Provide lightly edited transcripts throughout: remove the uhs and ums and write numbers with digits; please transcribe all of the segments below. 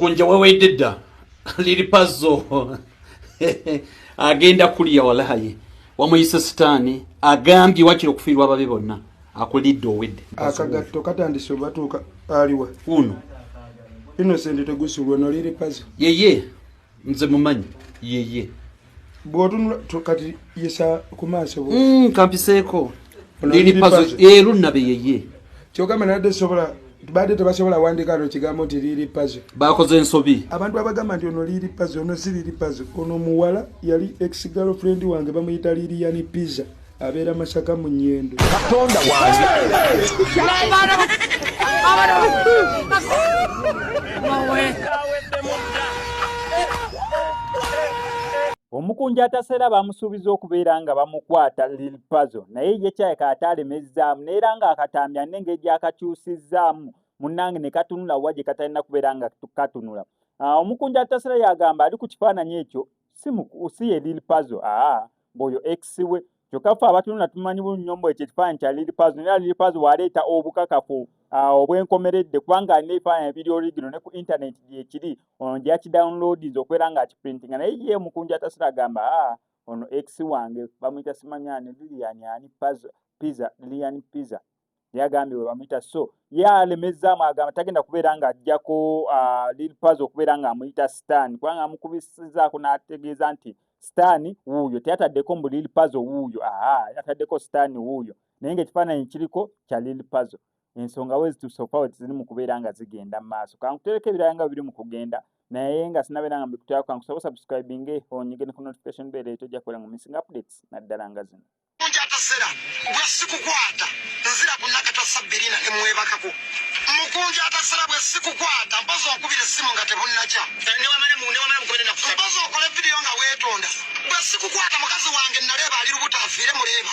Mukunja wewedde dda liri puzzle agenda kuliya walayi wamuyise sitaani agambye wakira okufiirwa ababe bonna akulidde owedde akagatto katandise obatuuka aliwa uno Innocent tegusulwa no liri puzzle yeye nze mumanyi yeye bw'otunula kati yesa ku maaso kampiseeko liri puzzle lunnabe yeye kyogamba nadde sobola badde tebasobola wandika no kigambo nti liri puzzle bakoze ensobi abantu abagamba nti ono liri puzzle ono si liri puzzle ono muwala yali ex girlfriend wange bamuyita Lilian Pizza abeera Masaka mu Nnyendo katonda wange Omukunja ataseera bamusuubiza okubeera nga bamukwata Lil Puzzle naye ye kyayika ataalemezzaamu neera nga akatambya n'engeri gy'akakyusizzaamu munnange ne katunula wa gye katalina kubeera nga katunula. Omukunja ataseera yagamba ali ku kifaananyi ekyo si ye Lil Puzzle ng'oyo ex we kyokka ffe abatunula tumanyi bulunnyombo ekyo ekifaananyi kya Lil Puzzle naye Lil Puzzle waleeta obukakafu obwenkomeredde kubanga alina ebifaananyi ebiri original ne ku internet gyekiri ono gye yakidownloadinze okubeera nga akiprintinga naye ye Omukunja ataseera agamba ono ex wange bamuyita simanyani Lilian Pizza yagambye we bamuyita so ye alemezzaamu agamba tagenda kubeera nga ajjako Lil Puzzle okubeera nga amuyita Stan kubanga amukubisizzaako n'ategeeza nti Stan wuuyo teyataddeko mbu Lil Puzzle wuuyo yataddeko Stan wuuyo naye ng'ekifaananyi kiriko kya Lil Puzzle ensonga we zitusofa ziri mu kubeera nga zigenda mu maaso kankutereka ebirala nga biri mu kugenda naye nga sinabeera nga mbikutera kankusaba subscribinge onyige ne ku notification bell eto ojja kubeera nga missing updates naddala nga zino Atasera bwe sikukwata nzira kunakata sabirina emwebakako Mukunja atasera bwe sikukwata mpazo okubira simu nga tebunnacha ne wamale mukubira na mpazo okole video nga wetonda bwe sikukwata mukazi wange naleba ali rubuta afire muleba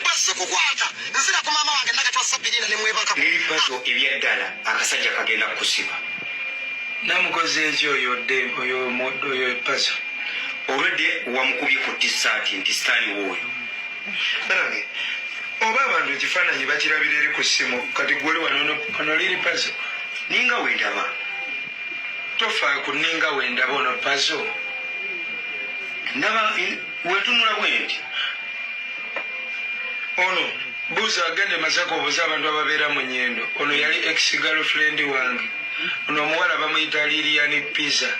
bwe sikukwata nzira ku mama wange nakata sabirina emwebakako Lil Puzzle ebyeddala akasajja kagenda kusiba namukoze ekyo oyo moddo yo Puzzle already wamukubye ku t-shirt nti Stan woyo Banange, oba abantu ekifaananyi bakirabira eri ku ssimu kati gwoli wano Lil Puzzle ninga wendaba tofaako ninga wendaba ono Puzzle ndaba wetunula bwendi ono buuza agende Masaka obuuza abantu ababeera mu Nnyendo ono yali ex girlfriend wange ono omuwala bamuyita Lilian Pizza